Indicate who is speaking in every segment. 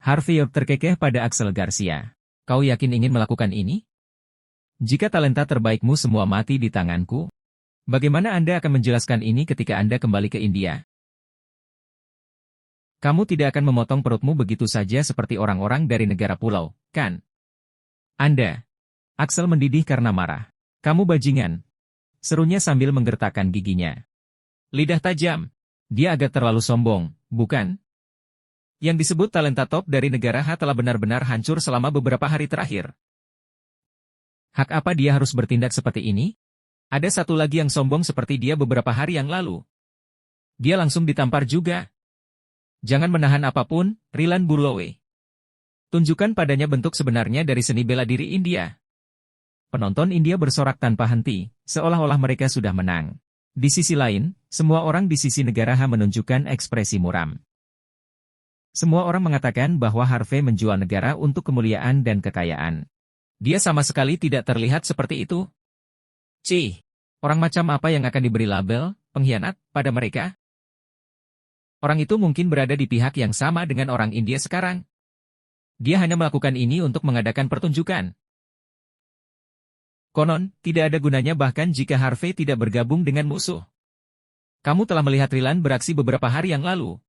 Speaker 1: Harvey terkekeh pada Axel Garcia. Kau yakin ingin melakukan ini? Jika talenta terbaikmu semua mati di tanganku, bagaimana Anda akan menjelaskan ini ketika Anda kembali ke India? Kamu tidak akan memotong perutmu begitu saja seperti orang-orang dari negara pulau, kan? Anda. Axel mendidih karena marah. Kamu bajingan. Serunya sambil menggertakkan giginya. Lidah tajam. Dia agak terlalu sombong, bukan? Yang disebut talenta top dari negara H telah benar-benar hancur selama beberapa hari terakhir. Hak apa dia harus bertindak seperti ini? Ada satu lagi yang sombong seperti dia beberapa hari yang lalu. Dia langsung ditampar juga. Jangan menahan apapun, Rilan Burlowe. Tunjukkan padanya bentuk sebenarnya dari seni bela diri India. Penonton India bersorak tanpa henti, seolah-olah mereka sudah menang. Di sisi lain, semua orang di sisi negara H menunjukkan ekspresi muram. Semua orang mengatakan bahwa Harvey menjual negara untuk kemuliaan dan kekayaan. Dia sama sekali tidak terlihat seperti itu. Cih, orang macam apa yang akan diberi label pengkhianat pada mereka? Orang itu mungkin berada di pihak yang sama dengan orang India sekarang. Dia hanya melakukan ini untuk mengadakan pertunjukan. Konon, tidak ada gunanya bahkan jika Harvey tidak bergabung dengan musuh. Kamu telah melihat Rilan beraksi beberapa hari yang lalu.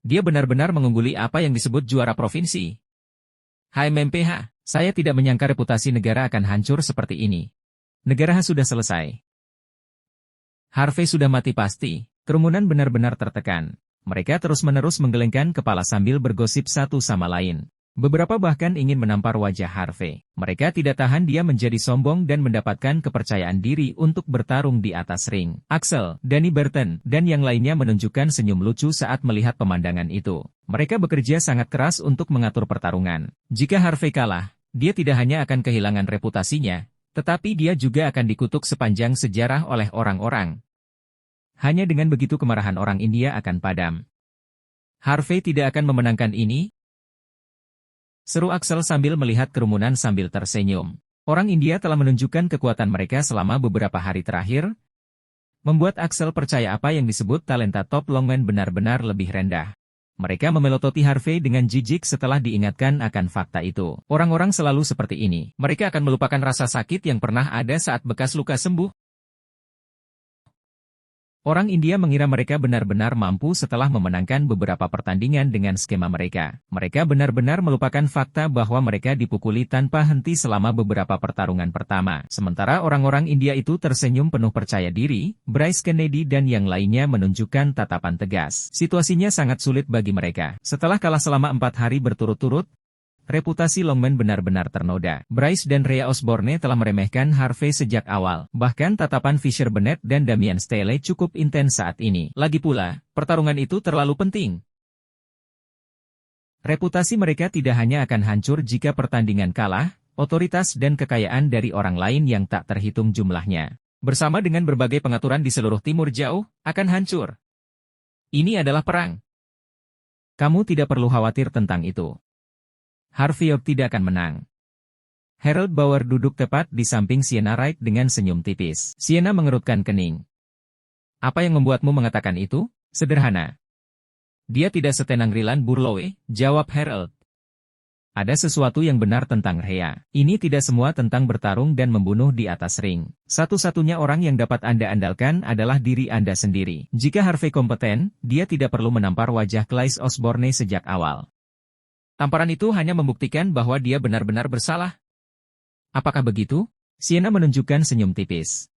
Speaker 1: Dia benar-benar mengungguli apa yang disebut juara provinsi. HMMPH, saya tidak menyangka reputasi negara akan hancur seperti ini. Negara H sudah selesai. Harvey sudah mati pasti, kerumunan benar-benar tertekan. Mereka terus-menerus menggelengkan kepala sambil bergosip satu sama lain. Beberapa bahkan ingin menampar wajah Harvey. Mereka tidak tahan dia menjadi sombong dan mendapatkan kepercayaan diri untuk bertarung di atas ring. Axel, Danny Burton, dan yang lainnya menunjukkan senyum lucu saat melihat pemandangan itu. Mereka bekerja sangat keras untuk mengatur pertarungan. Jika Harvey kalah, dia tidak hanya akan kehilangan reputasinya, tetapi dia juga akan dikutuk sepanjang sejarah oleh orang-orang. Hanya dengan begitu kemarahan orang India akan padam. Harvey tidak akan memenangkan ini, seru Axel sambil melihat kerumunan sambil tersenyum. Orang India telah menunjukkan kekuatan mereka selama beberapa hari terakhir, membuat Axel percaya apa yang disebut talenta top longman benar-benar lebih rendah. Mereka memelototi Harvey dengan jijik setelah diingatkan akan fakta itu. Orang-orang selalu seperti ini. Mereka akan melupakan rasa sakit yang pernah ada saat bekas luka sembuh. Orang India mengira mereka benar-benar mampu setelah memenangkan beberapa pertandingan dengan skema mereka. Mereka benar-benar melupakan fakta bahwa mereka dipukuli tanpa henti selama beberapa pertarungan pertama. Sementara orang-orang India itu tersenyum penuh percaya diri, Bryce Kennedy dan yang lainnya menunjukkan tatapan tegas. Situasinya sangat sulit bagi mereka. Setelah kalah selama 4 hari berturut-turut, reputasi longman benar-benar ternoda. Bryce dan Rhea Osborne telah meremehkan Harvey sejak awal. Bahkan tatapan Fisher Bennett dan Damian Staley cukup intens saat ini. Lagi pula, pertarungan itu terlalu penting. Reputasi mereka tidak hanya akan hancur jika pertandingan kalah, otoritas dan kekayaan dari orang lain yang tak terhitung jumlahnya, bersama dengan berbagai pengaturan di seluruh timur jauh, akan hancur. Ini adalah perang. Kamu tidak perlu khawatir tentang itu. Harvey tidak akan menang. Harold Bauer duduk tepat di samping Sienna Wright dengan senyum tipis. Sienna mengerutkan kening. Apa yang membuatmu mengatakan itu? Sederhana. Dia tidak setenang Rilan Burlowe, jawab Harold. Ada sesuatu yang benar tentang Rhea. Ini tidak semua tentang bertarung dan membunuh di atas ring. Satu-satunya orang yang dapat Anda andalkan adalah diri Anda sendiri. Jika Harvey kompeten, dia tidak perlu menampar wajah Clyde Osborne sejak awal. Tamparan itu hanya membuktikan bahwa dia benar-benar bersalah. Apakah begitu? Sienna menunjukkan senyum tipis.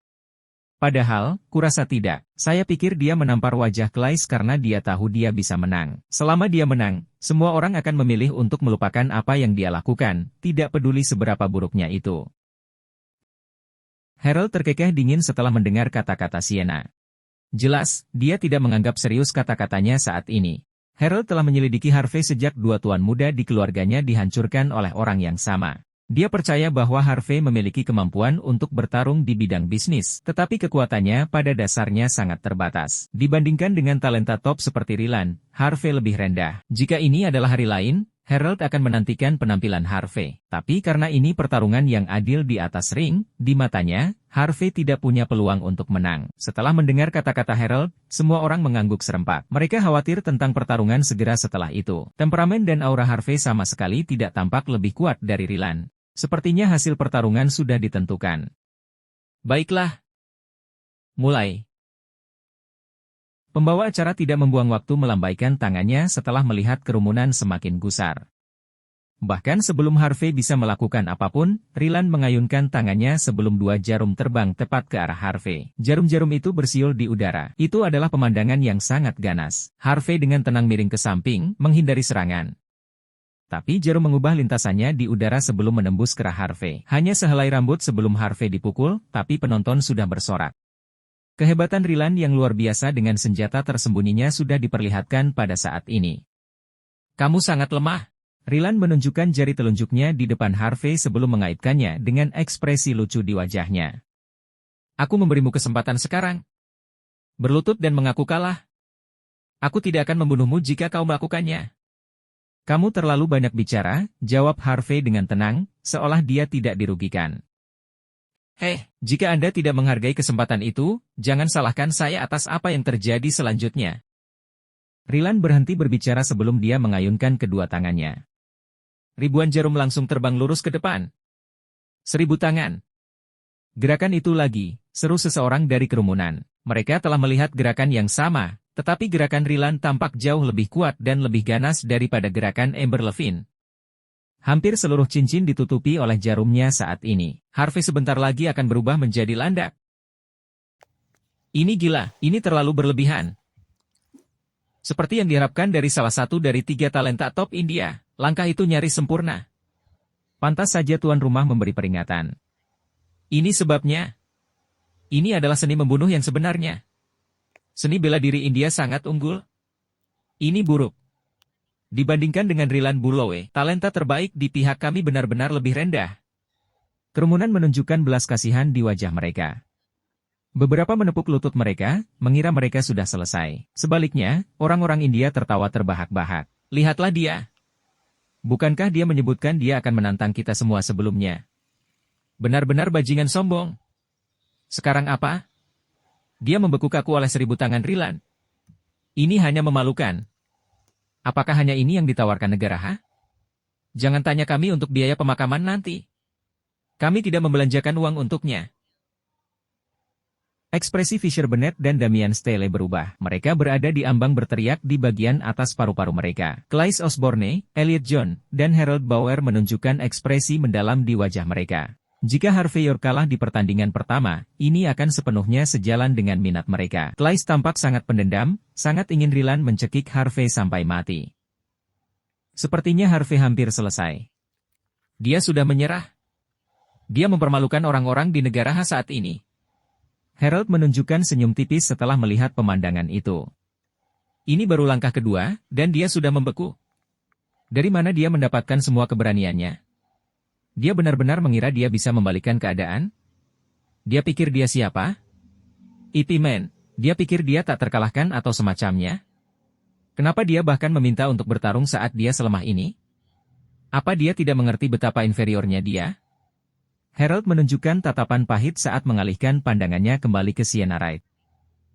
Speaker 1: Padahal, kurasa tidak. Saya pikir dia menampar wajah Clyde karena dia tahu dia bisa menang. Selama dia menang, semua orang akan memilih untuk melupakan apa yang dia lakukan, tidak peduli seberapa buruknya itu. Harold terkekeh dingin setelah mendengar kata-kata Sienna. Jelas, dia tidak menganggap serius kata-katanya saat ini. Harold telah menyelidiki Harvey sejak 2 tuan muda di keluarganya dihancurkan oleh orang yang sama. Dia percaya bahwa Harvey memiliki kemampuan untuk bertarung di bidang bisnis, tetapi kekuatannya pada dasarnya sangat terbatas. Dibandingkan dengan talenta top seperti Rilan, Harvey lebih rendah. Jika ini adalah hari lain, Harold akan menantikan penampilan Harvey. Tapi karena ini pertarungan yang adil di atas ring, di matanya, Harvey tidak punya peluang untuk menang. Setelah mendengar kata-kata Harold, semua orang mengangguk serempak. Mereka khawatir tentang pertarungan segera setelah itu. Temperamen dan aura Harvey sama sekali tidak tampak lebih kuat dari Ryland. Sepertinya hasil pertarungan sudah ditentukan. Baiklah. Mulai. Pembawa acara tidak membuang waktu melambaikan tangannya setelah melihat kerumunan semakin gusar. Bahkan sebelum Harvey bisa melakukan apapun, Ryland mengayunkan tangannya sebelum dua jarum terbang tepat ke arah Harvey. Jarum-jarum itu bersiul di udara. Itu adalah pemandangan yang sangat ganas. Harvey dengan tenang miring ke samping, menghindari serangan. Tapi jarum mengubah lintasannya di udara sebelum menembus kerah Harvey. Hanya sehelai rambut sebelum Harvey dipukul, tapi penonton sudah bersorak. Kehebatan Ryland yang luar biasa dengan senjata tersembunyinya sudah diperlihatkan pada saat ini. Kamu sangat lemah. Ryland menunjukkan jari telunjuknya di depan Harvey sebelum mengaitkannya dengan ekspresi lucu di wajahnya. Aku memberimu kesempatan sekarang. Berlutut dan mengaku kalah. Aku tidak akan membunuhmu jika kau melakukannya. Kamu terlalu banyak bicara, jawab Harvey dengan tenang, seolah dia tidak dirugikan. Jika Anda tidak menghargai kesempatan itu, jangan salahkan saya atas apa yang terjadi selanjutnya. Ryland berhenti berbicara sebelum dia mengayunkan kedua tangannya. Ribuan jarum langsung terbang lurus ke depan. 1000 tangan. Gerakan itu lagi, seru seseorang dari kerumunan. Mereka telah melihat gerakan yang sama, tetapi gerakan Ryland tampak jauh lebih kuat dan lebih ganas daripada gerakan Amber Levine. Hampir seluruh cincin ditutupi oleh jarumnya saat ini. Harvey sebentar lagi akan berubah menjadi landak. Ini gila, ini terlalu berlebihan. Seperti yang diharapkan dari salah satu dari 3 talenta top India. Langkah itu nyaris sempurna. Pantas saja tuan rumah memberi peringatan. Ini sebabnya. Ini adalah seni membunuh yang sebenarnya. Seni bela diri India sangat unggul. Ini buruk. Dibandingkan dengan Ryland Bullowe, talenta terbaik di pihak kami benar-benar lebih rendah. Kerumunan menunjukkan belas kasihan di wajah mereka. Beberapa menepuk lutut mereka, mengira mereka sudah selesai. Sebaliknya, orang-orang India tertawa terbahak-bahak. Lihatlah dia. Bukankah dia menyebutkan dia akan menantang kita semua sebelumnya? Benar-benar bajingan sombong. Sekarang apa? Dia membekuk aku oleh 1000 tangan Ryland. Ini hanya memalukan. Apakah hanya ini yang ditawarkan negara, ha? Jangan tanya kami untuk biaya pemakaman nanti. Kami tidak membelanjakan uang untuknya. Ekspresi Fisher Bennett dan Damian Staley berubah. Mereka berada di ambang berteriak di bagian atas paru-paru mereka. Claes Osborne, Elliot John, dan Harold Bauer menunjukkan ekspresi mendalam di wajah mereka. Jika Harvey York kalah di pertandingan pertama, ini akan sepenuhnya sejalan dengan minat mereka. Claes tampak sangat pendendam, sangat ingin Ryland mencekik Harvey sampai mati. Sepertinya Harvey hampir selesai. Dia sudah menyerah. Dia mempermalukan orang-orang di negara saat ini. Harold menunjukkan senyum tipis setelah melihat pemandangan itu. Ini baru langkah kedua, dan dia sudah membeku. Dari mana dia mendapatkan semua keberaniannya? Dia benar-benar mengira dia bisa membalikkan keadaan? Dia pikir dia siapa? Ip Man. Dia pikir dia tak terkalahkan atau semacamnya? Kenapa dia bahkan meminta untuk bertarung saat dia selemah ini? Apa dia tidak mengerti betapa inferiornya dia? Harold menunjukkan tatapan pahit saat mengalihkan pandangannya kembali ke Sienna Wright.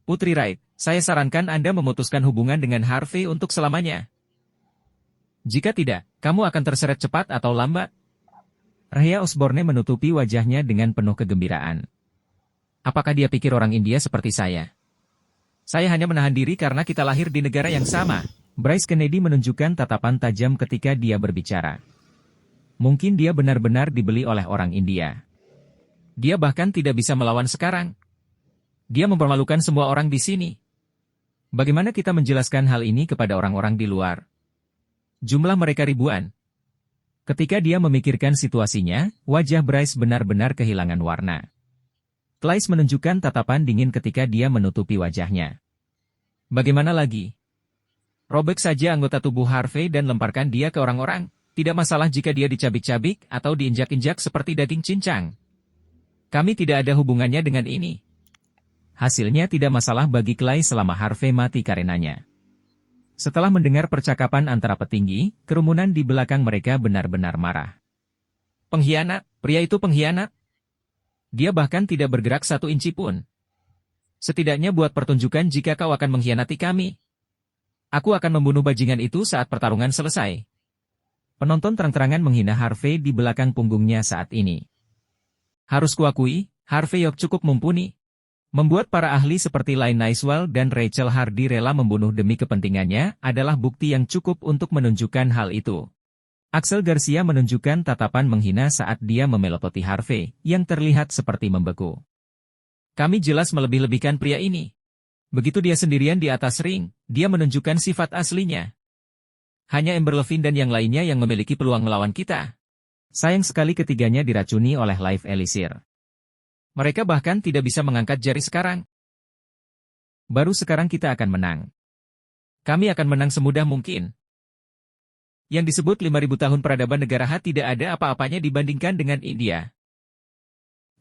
Speaker 1: Putri Wright, saya sarankan Anda memutuskan hubungan dengan Harvey untuk selamanya. Jika tidak, kamu akan terseret cepat atau lambat. Rhea Osborne menutupi wajahnya dengan penuh kegembiraan. Apakah dia pikir orang India seperti saya? Saya hanya menahan diri karena kita lahir di negara yang sama. Bryce Kennedy menunjukkan tatapan tajam ketika dia berbicara. Mungkin dia benar-benar dibeli oleh orang India. Dia bahkan tidak bisa melawan sekarang. Dia mempermalukan semua orang di sini. Bagaimana kita menjelaskan hal ini kepada orang-orang di luar? Jumlah mereka ribuan. Ketika dia memikirkan situasinya, wajah Bryce benar-benar kehilangan warna. Claes menunjukkan tatapan dingin ketika dia menutupi wajahnya. Bagaimana lagi? Robek saja anggota tubuh Harvey dan lemparkan dia ke orang-orang. Tidak masalah jika dia dicabik-cabik atau diinjak-injak seperti daging cincang. Kami tidak ada hubungannya dengan ini. Hasilnya tidak masalah bagi Clay selama Harvey mati karenanya. Setelah mendengar percakapan antara petinggi, kerumunan di belakang mereka benar-benar marah. Pengkhianat, pria itu pengkhianat. Dia bahkan tidak bergerak 1 inci pun. Setidaknya buat pertunjukan jika kau akan mengkhianati kami. Aku akan membunuh bajingan itu saat pertarungan selesai. Penonton terang-terangan menghina Harvey di belakang punggungnya saat ini. Harus kuakui, Harvey York cukup mumpuni. Membuat para ahli seperti Lynn Nicewell dan Rachel Hardy rela membunuh demi kepentingannya adalah bukti yang cukup untuk menunjukkan hal itu. Axel Garcia menunjukkan tatapan menghina saat dia memelototi Harvey, yang terlihat seperti membeku. Kami jelas melebih-lebihkan pria ini. Begitu dia sendirian di atas ring, dia menunjukkan sifat aslinya. Hanya Amber Levine dan yang lainnya yang memiliki peluang melawan kita. Sayang sekali ketiganya diracuni oleh Live Elixir. Mereka bahkan tidak bisa mengangkat jari sekarang. Baru sekarang kita akan menang. Kami akan menang semudah mungkin. Yang disebut 5.000 tahun peradaban negara H tidak ada apa-apanya dibandingkan dengan India.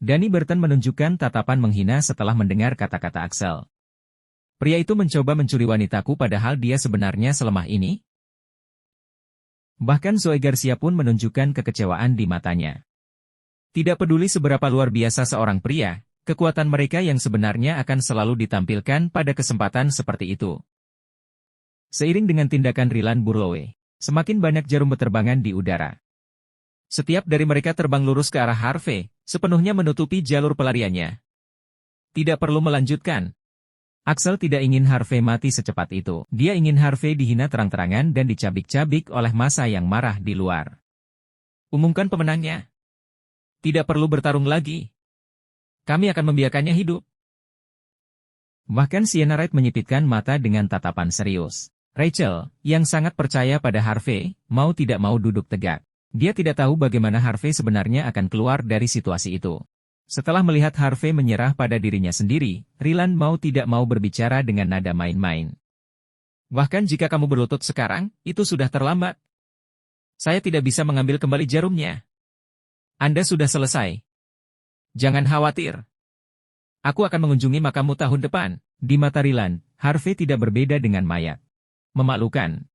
Speaker 1: Danny Burton menunjukkan tatapan menghina setelah mendengar kata-kata Axel. Pria itu mencoba mencuri wanitaku padahal dia sebenarnya selemah ini. Bahkan Zoe Garcia pun menunjukkan kekecewaan di matanya. Tidak peduli seberapa luar biasa seorang pria, kekuatan mereka yang sebenarnya akan selalu ditampilkan pada kesempatan seperti itu. Seiring dengan tindakan Ryland Burlowe, semakin banyak jarum berterbangan di udara. Setiap dari mereka terbang lurus ke arah Harvey, sepenuhnya menutupi jalur pelariannya. Tidak perlu melanjutkan. Axel tidak ingin Harvey mati secepat itu. Dia ingin Harvey dihina terang-terangan dan dicabik-cabik oleh massa yang marah di luar. Umumkan pemenangnya. Tidak perlu bertarung lagi. Kami akan membiarkannya hidup. Bahkan Sienna Wright menyipitkan mata dengan tatapan serius. Rachel, yang sangat percaya pada Harvey, mau tidak mau duduk tegak. Dia tidak tahu bagaimana Harvey sebenarnya akan keluar dari situasi itu. Setelah melihat Harvey menyerah pada dirinya sendiri, Ryland mau tidak mau berbicara dengan nada main-main. Bahkan jika kamu berlutut sekarang, itu sudah terlambat. Saya tidak bisa mengambil kembali jarumnya. Anda sudah selesai. Jangan khawatir. Aku akan mengunjungi makammu tahun depan. Di mata Ryland, Harvey tidak berbeda dengan mayat. Memalukan.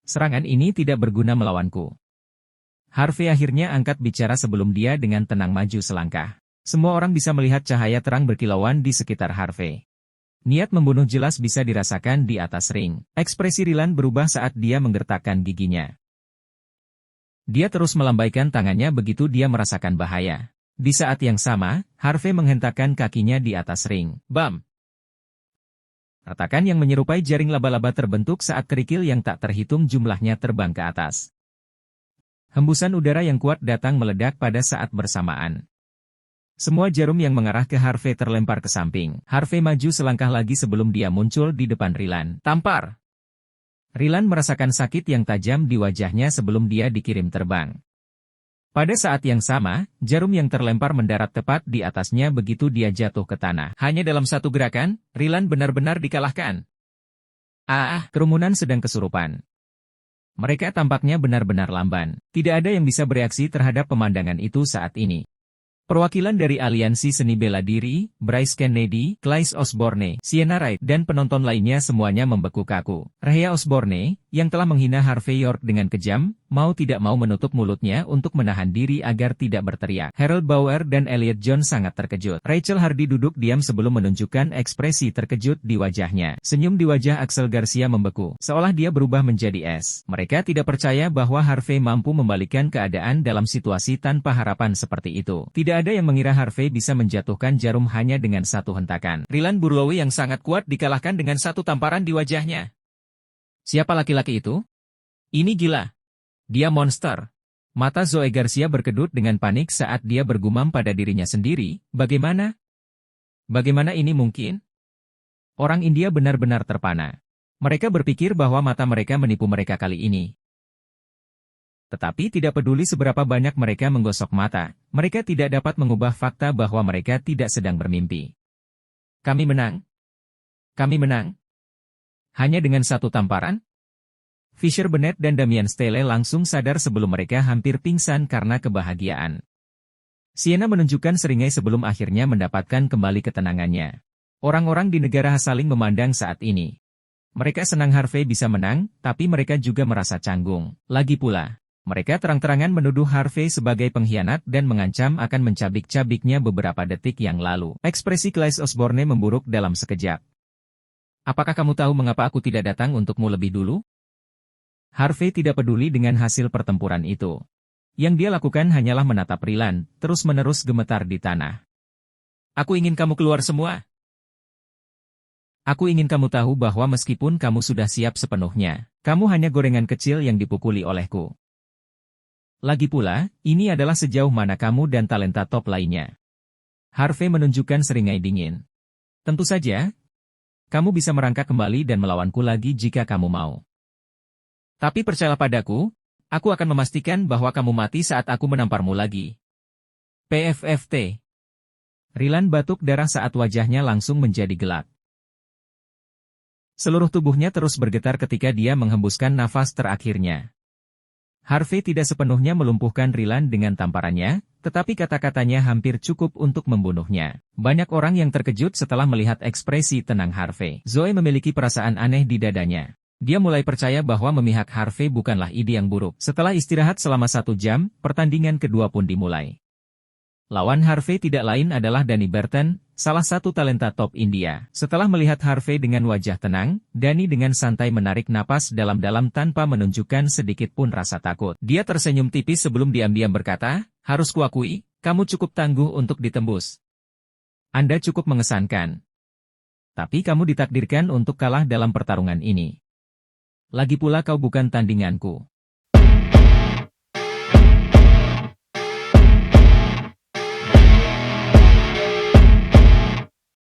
Speaker 1: Serangan ini tidak berguna melawanku. Harvey akhirnya angkat bicara sebelum dia dengan tenang maju selangkah. Semua orang bisa melihat cahaya terang berkilauan di sekitar Harvey. Niat membunuh jelas bisa dirasakan di atas ring. Ekspresi Ryland berubah saat dia menggertakkan giginya. Dia terus melambaikan tangannya begitu dia merasakan bahaya. Di saat yang sama, Harvey menghentakkan kakinya di atas ring. Bam! Retakan yang menyerupai jaring laba-laba terbentuk saat kerikil yang tak terhitung jumlahnya terbang ke atas. Hembusan udara yang kuat datang meledak pada saat bersamaan. Semua jarum yang mengarah ke Harvey terlempar ke samping. Harvey maju selangkah lagi sebelum dia muncul di depan Ryland. Tampar! Ryland merasakan sakit yang tajam di wajahnya sebelum dia dikirim terbang. Pada saat yang sama, jarum yang terlempar mendarat tepat di atasnya begitu dia jatuh ke tanah. Hanya dalam satu gerakan, Ryland benar-benar dikalahkan. Kerumunan sedang kesurupan. Mereka tampaknya benar-benar lamban. Tidak ada yang bisa bereaksi terhadap pemandangan itu saat ini. Perwakilan dari Aliansi Seni Bela Diri, Bryce Kennedy, Clyde Osborne, Sienna Wright, dan penonton lainnya semuanya membeku kaku. Rhea Osborne, yang telah menghina Harvey York dengan kejam, mau tidak mau menutup mulutnya untuk menahan diri agar tidak berteriak. Harold Bauer dan Elliot John sangat terkejut. Rachel Hardy duduk diam sebelum menunjukkan ekspresi terkejut di wajahnya. Senyum di wajah Axel Garcia membeku, seolah dia berubah menjadi es. Mereka tidak percaya bahwa Harvey mampu membalikkan keadaan dalam situasi tanpa harapan seperti itu. Tidak ada yang mengira Harvey bisa menjatuhkan jarum hanya dengan satu hentakan. Ryland Burlowe yang sangat kuat dikalahkan dengan satu tamparan di wajahnya. Siapa laki-laki itu? Ini gila. Dia monster. Mata Zoe Garcia berkedut dengan panik saat dia bergumam pada dirinya sendiri, bagaimana? Bagaimana ini mungkin? Orang India benar-benar terpana. Mereka berpikir bahwa mata mereka menipu mereka kali ini. Tetapi tidak peduli seberapa banyak mereka menggosok mata, mereka tidak dapat mengubah fakta bahwa mereka tidak sedang bermimpi. Kami menang. Kami menang. Hanya dengan satu tamparan? Fisher Bennett dan Damian Stele langsung sadar sebelum mereka hampir pingsan karena kebahagiaan. Sienna menunjukkan seringai sebelum akhirnya mendapatkan kembali ketenangannya. Orang-orang di negara saling memandang saat ini. Mereka senang Harvey bisa menang, tapi mereka juga merasa canggung. Lagi pula, Mereka terang-terangan menuduh Harvey sebagai pengkhianat dan mengancam akan mencabik-cabiknya beberapa detik yang lalu. Ekspresi Claes Osborne memburuk dalam sekejap. Apakah kamu tahu mengapa aku tidak datang untukmu lebih dulu? Harvey tidak peduli dengan hasil pertempuran itu. Yang dia lakukan hanyalah menatap Rylan, terus-menerus gemetar di tanah. Aku ingin kamu keluar semua. Aku ingin kamu tahu bahwa meskipun kamu sudah siap sepenuhnya, kamu hanya gorengan kecil yang dipukuli olehku. Lagi pula, ini adalah sejauh mana kamu dan talenta top lainnya. Harvey menunjukkan seringai dingin. Tentu saja, kamu bisa merangkak kembali dan melawanku lagi jika kamu mau. Tapi percayalah padaku, aku akan memastikan bahwa kamu mati saat aku menamparmu lagi. PFFT. Rylan batuk darah saat wajahnya langsung menjadi gelap. Seluruh tubuhnya terus bergetar ketika dia menghembuskan nafas terakhirnya. Harvey tidak sepenuhnya melumpuhkan Rylan dengan tamparannya, tetapi kata-katanya hampir cukup untuk membunuhnya. Banyak orang yang terkejut setelah melihat ekspresi tenang Harvey. Zoe memiliki perasaan aneh di dadanya. Dia mulai percaya bahwa memihak Harvey bukanlah ide yang buruk. Setelah istirahat selama 1 jam, pertandingan kedua pun dimulai. Lawan Harvey tidak lain adalah Danny Burton, salah satu talenta top India. Setelah melihat Harvey dengan wajah tenang, Danny dengan santai menarik napas dalam-dalam tanpa menunjukkan sedikit pun rasa takut. Dia tersenyum tipis sebelum diam-diam berkata, harus kuakui, kamu cukup tangguh untuk ditembus. Anda cukup mengesankan. Tapi kamu ditakdirkan untuk kalah dalam pertarungan ini. Lagi pula kau bukan tandinganku.